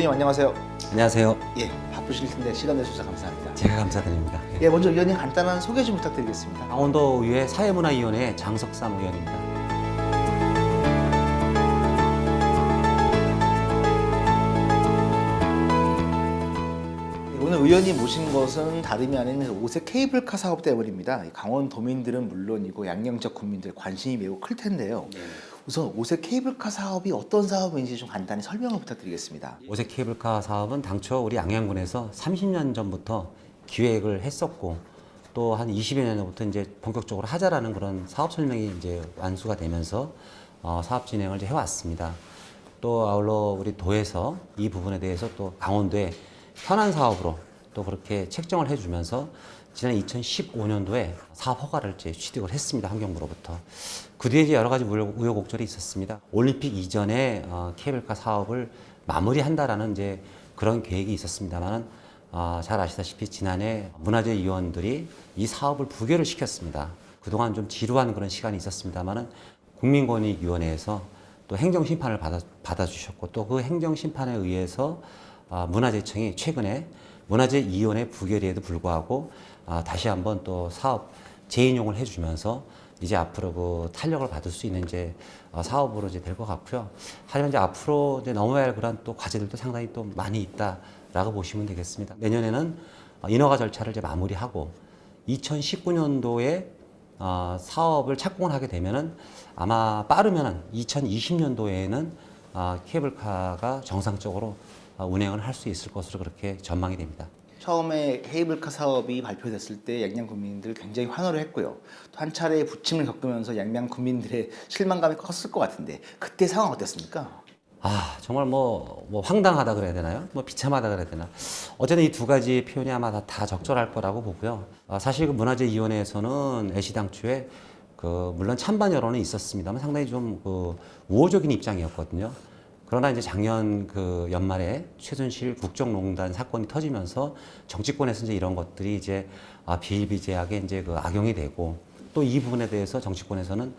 의원님 안녕하세요. 안녕하세요. 예, 바쁘실 텐데 시간 내주셔서 감사합니다. 제가 감사드립니다. 예, 먼저 의원님 간단한 소개 좀 부탁드리겠습니다. 강원도의회 사회문화위원회 장석삼 의원입니다. 예, 오늘 의원님 모신 것은 다름이 아닌 오색 케이블카 사업 때문입니다. 강원도민들은 물론이고 양양 지역 국민들 관심이 매우 클 텐데요. 우선 오색 케이블카 사업이 어떤 사업인지 좀 간단히 설명을 부탁드리겠습니다. 오색 케이블카 사업은 당초 우리 양양군에서 30년 전부터 기획을 했었고 또 한 20여 년 전부터 이제 본격적으로 하자라는 그런 사업 설명이 이제 완수가 되면서 사업 진행을 이제 해왔습니다. 또 아울러 우리 도에서 이 부분에 대해서 또 강원도에 현안 사업으로 또 그렇게 책정을 해주면서 지난 2015년도에 사업 허가를 이제 취득을 했습니다. 환경부로부터. 그 뒤에 이제 여러 가지 우여곡절이 있었습니다. 올림픽 이전에 케이블카 사업을 마무리한다라는 이제 그런 계획이 있었습니다만은 잘 아시다시피 지난해 문화재위원들이 이 사업을 부결을 시켰습니다. 그동안 좀 지루한 그런 시간이 있었습니다만은 국민권익위원회에서 또 행정심판을 받아주셨고 또 그 행정심판에 의해서 문화재청이 최근에 문화재위원회 부결에도 불구하고 다시 한번 또 사업 재인용을 해주면서 이제 앞으로 그 탄력을 받을 수 있는 이제 사업으로 이제 될 것 같고요. 하지만 이제 앞으로 이제 넘어야 할 그런 또 과제들도 상당히 또 많이 있다라고 보시면 되겠습니다. 내년에는 인허가 절차를 이제 마무리하고 2019년도에 사업을 착공을 하게 되면은 아마 빠르면은 2020년도에는 케이블카가 정상적으로 운행을 할 수 있을 것으로 그렇게 전망이 됩니다. 처음에 케이블카 사업이 발표됐을 때 양양 국민들 굉장히 환호를 했고요. 또 한 차례 부침을 겪으면서 양양 국민들의 실망감이 컸을 것 같은데 그때 상황 어땠습니까? 정말 뭐 황당하다 그래야 되나요? 뭐 비참하다 그래야 되나? 어쨌든 이 두 가지 표현이 아마 다 적절할 거라고 보고요. 사실 그 문화재위원회에서는 애시당초에 물론 찬반 여론은 있었습니다만 상당히 좀 우호적인 입장이었거든요. 그러나 이제 작년 연말에 최순실 국정농단 사건이 터지면서 정치권에서 이제 이런 것들이 이제 비일비재하게 이제 악용이 되고 또 이 부분에 대해서 정치권에서는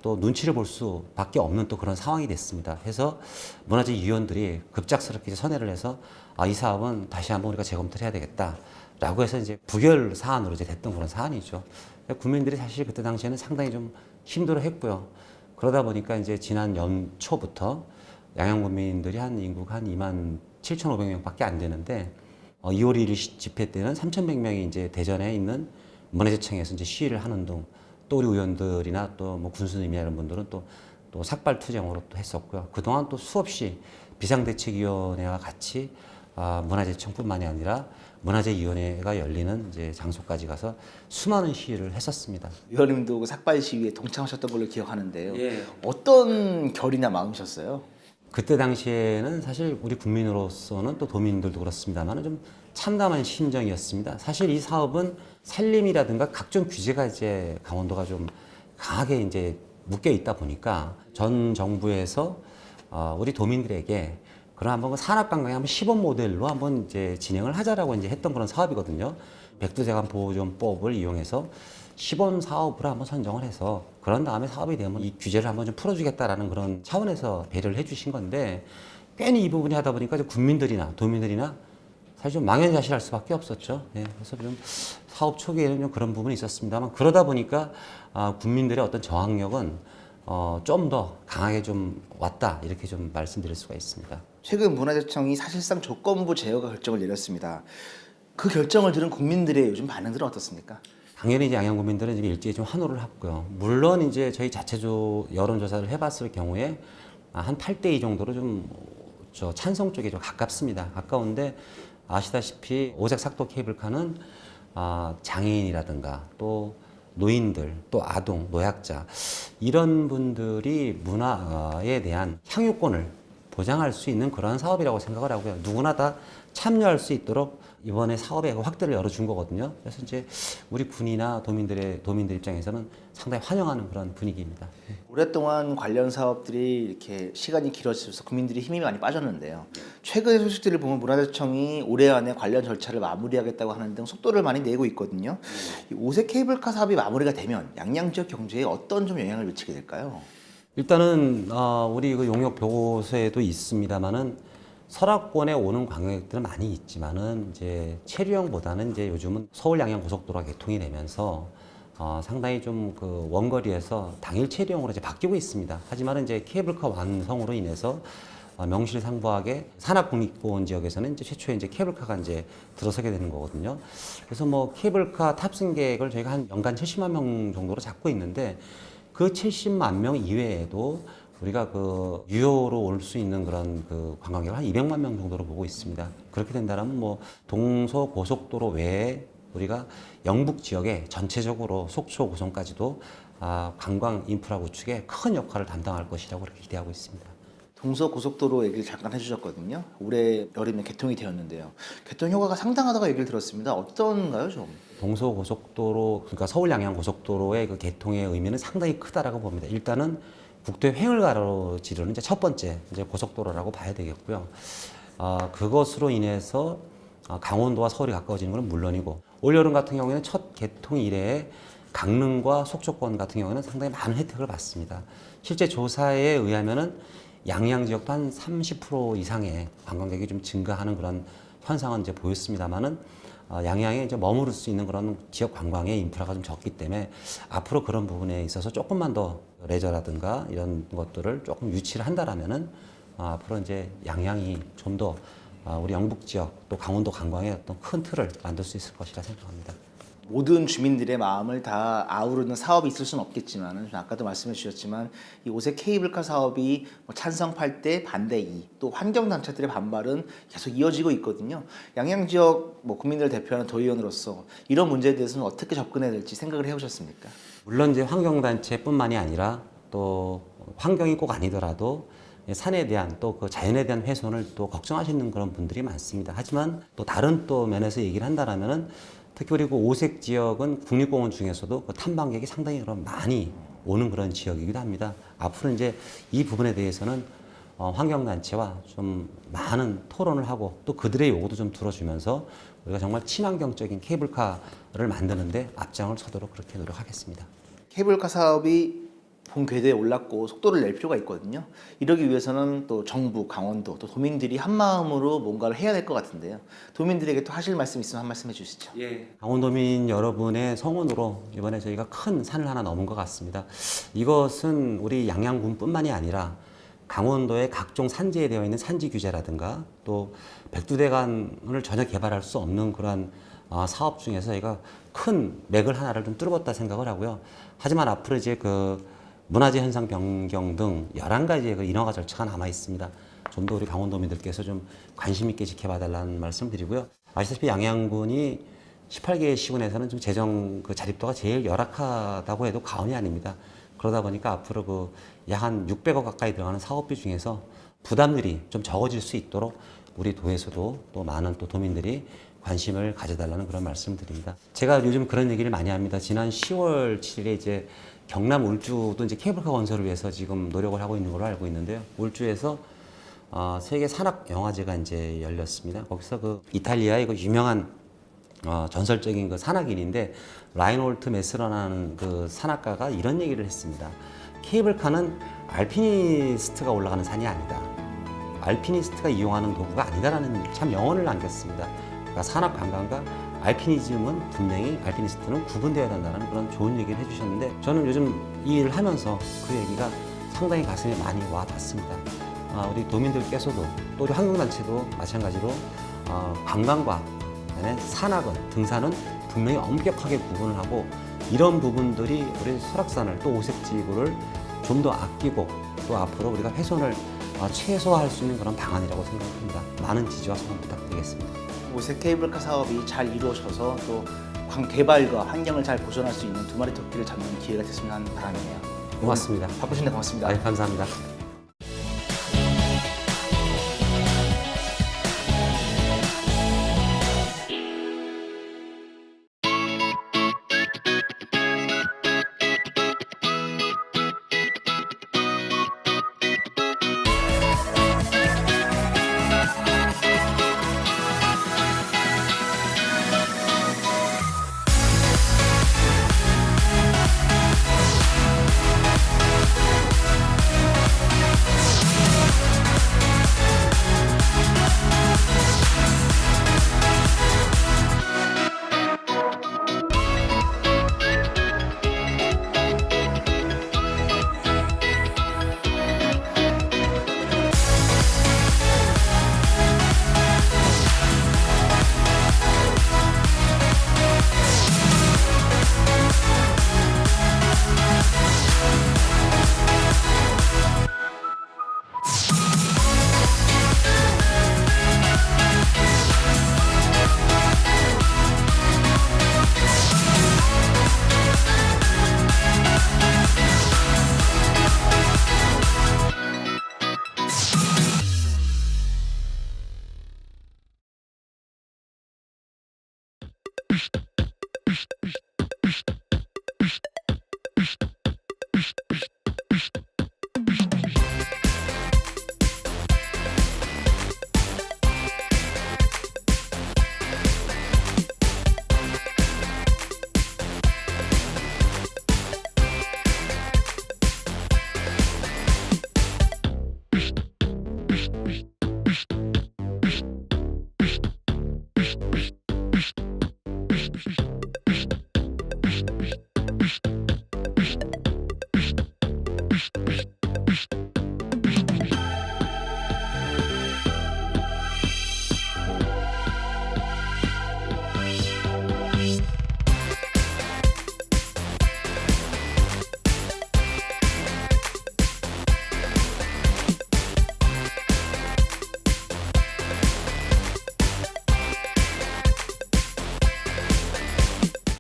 또 눈치를 볼 수밖에 없는 또 그런 상황이 됐습니다. 해서 문화재위원들이 급작스럽게 선회를 해서 이 사업은 다시 한번 우리가 재검토를 해야 되겠다라고 해서 이제 부결 사안으로 이제 됐던 그런 사안이죠. 국민들이 사실 그때 당시에는 상당히 좀 힘들어했고요. 그러다 보니까 이제 지난 연초부터 양양 국민들이 인구가 한 27,500명밖에 안 되는데 2월 1일 집회 때는 3,100명이 이제 대전에 있는 문화재청에서 이제 시위를 하는 등 또 우리 의원들이나 또 뭐 군수님이나 이런 분들은 또 삭발 투쟁으로 또 했었고요. 그동안 또 수없이 비상대책위원회와 같이 문화재청뿐만이 아니라 문화재위원회가 열리는 이제 장소까지 가서 수많은 시위를 했었습니다. 의원님도 그 삭발 시위에 동참하셨던 걸로 기억하는데요. 예. 어떤 결이나 마음이셨어요? 그때 당시에는 사실 우리 국민으로서는 또 도민들도 그렇습니다만 좀 참담한 심정이었습니다. 사실 이 사업은 산림이라든가 각종 규제가 이제 강원도가 좀 강하게 이제 묶여 있다 보니까 전 정부에서 우리 도민들에게 그럼 한번 산업관광의 한번 시범 모델로 한번 이제 진행을 하자라고 이제 했던 그런 사업이거든요. 백두대간 보호존법을 이용해서 시범 사업으로 한번 선정을 해서 그런 다음에 사업이 되면 이 규제를 한번 좀 풀어주겠다라는 그런 차원에서 배려를 해주신 건데 괜히 이 부분이 하다 보니까 이제 국민들이나 도민들이나 사실 좀 망연자실할 수밖에 없었죠. 예, 그래서 좀 사업 초기에는 좀 그런 부분이 있었습니다만 그러다 보니까 국민들의 어떤 저항력은 좀 더 강하게 좀 왔다 이렇게 좀 말씀드릴 수가 있습니다. 최근 문화재청이 사실상 조건부 제어가 결정을 내렸습니다. 그 결정을 들은 국민들의 요즘 반응들은 어떻습니까? 당연히 이제 양양 국민들은 지금 일제히 좀 환호를 했고요. 물론 이제 저희 자체조 여론조사를 해봤을 경우에 한 8대2 정도로 좀 찬성 쪽에 좀 가깝습니다. 가까운데 아시다시피 오색 삭도 케이블카는 장애인이라든가 또 노인들, 또 아동, 노약자 이런 분들이 문화에 대한 향유권을 보장할 수 있는 그런 사업이라고 생각을 하고요. 누구나 다 참여할 수 있도록 이번에 사업의 확대를 열어준 거거든요. 그래서 이제 우리 군이나 도민들 입장에서는 상당히 환영하는 그런 분위기입니다. 오랫동안 관련 사업들이 이렇게 시간이 길어지면서 국민들이 힘이 많이 빠졌는데요. 최근의 소식들을 보면 문화재청이 올해 안에 관련 절차를 마무리하겠다고 하는 등 속도를 많이 내고 있거든요. 이 오색 케이블카 사업이 마무리가 되면 양양 지역 경제에 어떤 좀 영향을 미치게 될까요? 일단은 우리 그 용역 보고서에도 있습니다만은 설악권에 오는 관광객들은 많이 있지만은 이제 체류형보다는 이제 요즘은 서울 양양 고속도로가 개통이 되면서 상당히 좀 그 원거리에서 당일 체류형으로 이제 바뀌고 있습니다. 하지만 이제 케이블카 완성으로 인해서 명실상부하게 산악국립공원 지역에서는 이제 최초의 이제 케이블카가 이제 들어서게 되는 거거든요. 그래서 뭐 케이블카 탑승객을 저희가 한 연간 70만 명 정도로 잡고 있는데 그 70만 명 이외에도 우리가 그 유효로 올 수 있는 그런 그 관광객을 한 200만 명 정도로 보고 있습니다. 그렇게 된다면 뭐 동서 고속도로 외에 우리가 영북 지역에 전체적으로 속초 고성까지도 관광 인프라 구축에 큰 역할을 담당할 것이라고 그렇게 기대하고 있습니다. 동서고속도로 얘기를 잠깐 해주셨거든요. 올해 여름에 개통이 되었는데요. 개통 효과가 상당하다고 얘기를 들었습니다. 어떤가요, 좀? 동서고속도로, 그러니까 서울 양양 고속도로의 그 개통의 의미는 상당히 크다라고 봅니다. 일단은 국토의 횡을 가로지르는 이제 첫 번째 이제 고속도로라고 봐야 되겠고요. 그것으로 인해서 강원도와 서울이 가까워지는 것은 물론이고 올 여름 같은 경우에는 첫 개통 이래에 강릉과 속초권 같은 경우에는 상당히 많은 혜택을 받습니다. 실제 조사에 의하면은 양양 지역도 한 30% 이상의 관광객이 좀 증가하는 그런 현상은 이제 보였습니다만은 양양에 이제 머무를 수 있는 그런 지역 관광의 인프라가 좀 적기 때문에 앞으로 그런 부분에 있어서 조금만 더 레저라든가 이런 것들을 조금 유치를 한다라면은 앞으로 이제 양양이 좀 더 우리 영북 지역 또 강원도 관광의 어떤 큰 틀을 만들 수 있을 것이라 생각합니다. 모든 주민들의 마음을 다 아우르는 사업이 있을 수는 없겠지만 아까도 말씀해 주셨지만 이 오색 케이블카 사업이 뭐 찬성 8대 반대 2, 또 환경단체들의 반발은 계속 이어지고 있거든요. 양양 지역 뭐 국민들 대표하는 도의원으로서 이런 문제에 대해서는 어떻게 접근해야 될지 생각을 해보셨습니까? 물론 이제 환경단체뿐만이 아니라 또 환경이 꼭 아니더라도 산에 대한 또 그 자연에 대한 훼손을 또 걱정하시는 그런 분들이 많습니다. 하지만 또 다른 또 면에서 얘기를 한다라면은 특히 우리 그 오색 지역은 국립공원 중에서도 그 탐방객이 상당히 그런 많이 오는 그런 지역이기도 합니다. 앞으로 이제 이 부분에 대해서는 환경단체와 좀 많은 토론을 하고 또 그들의 요구도 좀 들어주면서 우리가 정말 친환경적인 케이블카를 만드는데 앞장을 서도록 그렇게 노력하겠습니다. 케이블카 사업이 본 궤도에 올랐고 속도를 낼 필요가 있거든요. 이러기 위해서는 또 정부, 강원도, 또 도민들이 한 마음으로 뭔가를 해야 될 것 같은데요. 도민들에게 또 하실 말씀 있으면 한 말씀 해주시죠. 강원도민 여러분의 성원으로 이번에 저희가 큰 산을 하나 넘은 것 같습니다. 이것은 우리 양양군뿐만이 아니라 강원도의 각종 산지에 되어 있는 산지 규제라든가 또 백두대간을 전혀 개발할 수 없는 그러한 사업 중에서 저희가 큰 맥을 하나를 좀 뚫었다 생각을 하고요. 하지만 앞으로 이제 그 문화재 현상 변경 등 11가지의 그 인허가 절차가 남아 있습니다. 좀 더 우리 강원도민들께서 좀 관심 있게 지켜봐 달라는 말씀 드리고요. 아시다시피 양양군이 18개의 시군에서는 좀 재정 그 자립도가 제일 열악하다고 해도 과언이 아닙니다. 그러다 보니까 앞으로 그 약 한 600억 가까이 들어가는 사업비 중에서 부담들이 좀 적어질 수 있도록 우리 도에서도 또 많은 또 도민들이 관심을 가져달라는 그런 말씀드립니다. 제가 요즘 그런 얘기를 많이 합니다. 지난 10월 7일에 이제 경남 울주도 이제 케이블카 건설을 위해서 지금 노력을 하고 있는 걸로 알고 있는데요. 울주에서 세계 산악 영화제가 이제 열렸습니다. 거기서 그 이탈리아의 그 유명한 전설적인 그 산악인인데 라인홀트 메스러라는 그 산악가가 이런 얘기를 했습니다. 케이블카는 알피니스트가 올라가는 산이 아니다. 알피니스트가 이용하는 도구가 아니다라는 참 명언을 남겼습니다. 그러니까 산악 관광과 알피니즘은 분명히 알피니스트는 구분되어야 된다는 그런 좋은 얘기를 해주셨는데 저는 요즘 이 일을 하면서 그 얘기가 상당히 가슴에 많이 와 닿습니다. 우리 도민들께서도 또 우리 환경단체도 마찬가지로 관광과 그다음에 산악은 등산은 분명히 엄격하게 구분을 하고 이런 부분들이 우리 설악산을 또 오색지구를 좀 더 아끼고 또 앞으로 우리가 훼손을 최소화할 수 있는 그런 방안이라고 생각합니다. 많은 지지와 소통 부탁드리겠습니다. 오색 케이블카 사업이 잘 이루어져서 또 개발과 환경을 잘 보존할 수 있는 두 마리 토끼를 잡는 기회가 됐으면 하는 바람이네요. 고맙습니다. 바쁘신데 고맙습니다. 감사합니다.